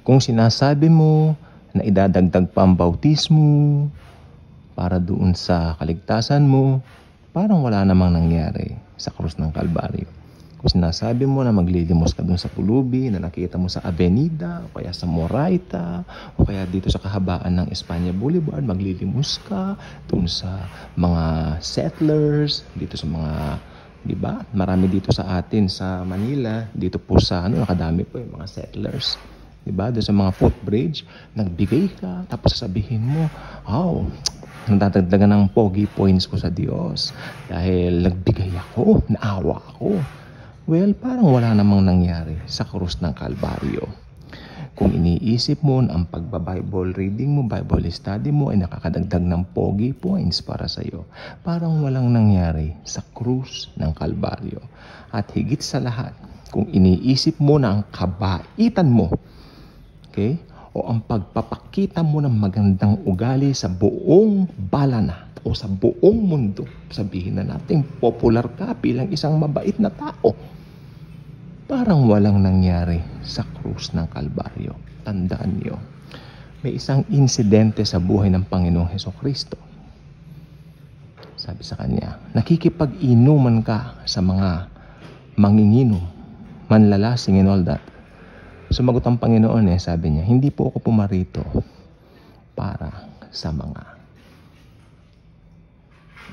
Kung sinasabi mo na idadagdag pa ang bautismo para doon sa kaligtasan mo, parang wala namang nangyari sa krus ng Kalbaryo. Kung sinasabi mo na maglilimos ka doon sa pulubi na nakita mo sa Avenida, o kaya sa Moraita, o kaya dito sa kahabaan ng Espanya Boulevard, maglilimos ka doon sa mga settlers, dito sa mga, di ba? Marami dito sa atin sa Manila, dito po sa, nakadami po yung mga settlers. Di ba? Doon sa mga footbridge, nagbigay ka, tapos sasabihin mo, oh, nadadagdagan ng pogi points ko sa Diyos dahil nagbigay ako, naawa ako. Well, parang wala namang nangyari sa krus ng Kalbaryo. Kung iniisip mo na ang pagba-Bible reading mo, Bible study mo ay nakakadagdag ng pogi points para sa iyo, parang walang nangyari sa krus ng Kalbaryo. At higit sa lahat, kung iniisip mo na ang kabaitan mo, okay, o ang pagpapakita mo ng magandang ugali sa buong balana o sa buong mundo, sabihin na natin popular ka bilang isang mabait na tao, parang walang nangyari sa krus ng Kalbaryo. Tandaan niyo, may isang insidente sa buhay ng Panginoong Hesukristo. Sabi sa kanya, nakikipag-inuman ka sa mga manginginom, manlalasing and all that. Sumagot ang Panginoon sabi niya, hindi po ako pumarito para sa mga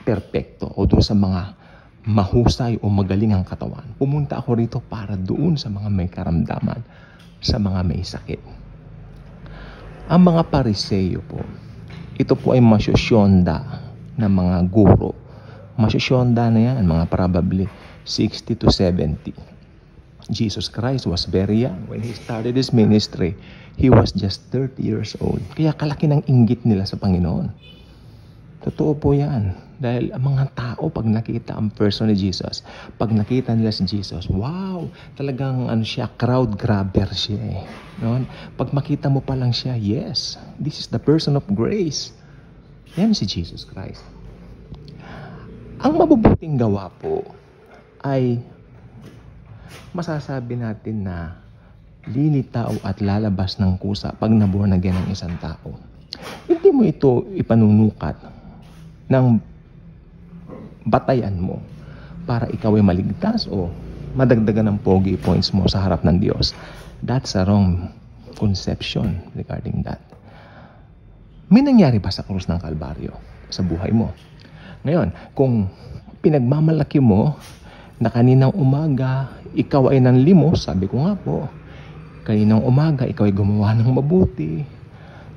perpekto o doon sa mga mahusay o magaling ang katawan. Pumunta ako rito para doon sa mga may karamdaman, sa mga may sakit. Ang mga Pariseyo po, ito po ay masyosyonda ng mga guro. Masyosyonda na yan, mga probably 60 to 70. Jesus Christ was very young. When He started His ministry, He was just 30 years old. Kaya kalaki ng inggit nila sa Panginoon. Totoo po yan. Dahil ang mga tao, pag nakita ang person ni Jesus, pag nakita nila si Jesus, wow, talagang crowd grabber siya . No? Pag makita mo pa lang siya, yes, this is the person of grace. Yan si Jesus Christ. Ang mabubuting gawa po ay masasabi natin na lilitaw at lalabas ng kusa pag naborn again ang isang tao. Hindi mo ito ipanunukat ng batayan mo para ikaw ay maligtas o madagdagan ng pogi points mo sa harap ng Diyos. That's a wrong conception regarding that. May nangyari ba sa krus ng Kalbaryo sa buhay mo? Ngayon, kung pinagmamalaki mo na kaninang umaga ikaw ay nanlimos, sabi ko nga po, kaninang umaga ikaw ay gumawa ng mabuti,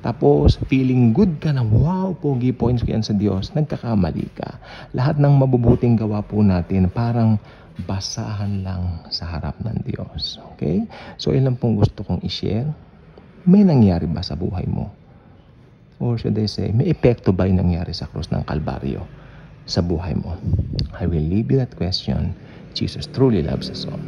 tapos feeling good ka na, wow, pogi points ko yan sa Diyos, nagkakamali ka. Lahat ng mabubuting gawa po natin parang basahan lang sa harap ng Diyos. Okay? So ilan pong gusto kong i-share. May nangyari ba sa buhay mo? Or should I say, may epekto ba yung nangyari sa krus ng Kalbaryo sa buhay mo? I will leave you that question. Jesus truly loves us all.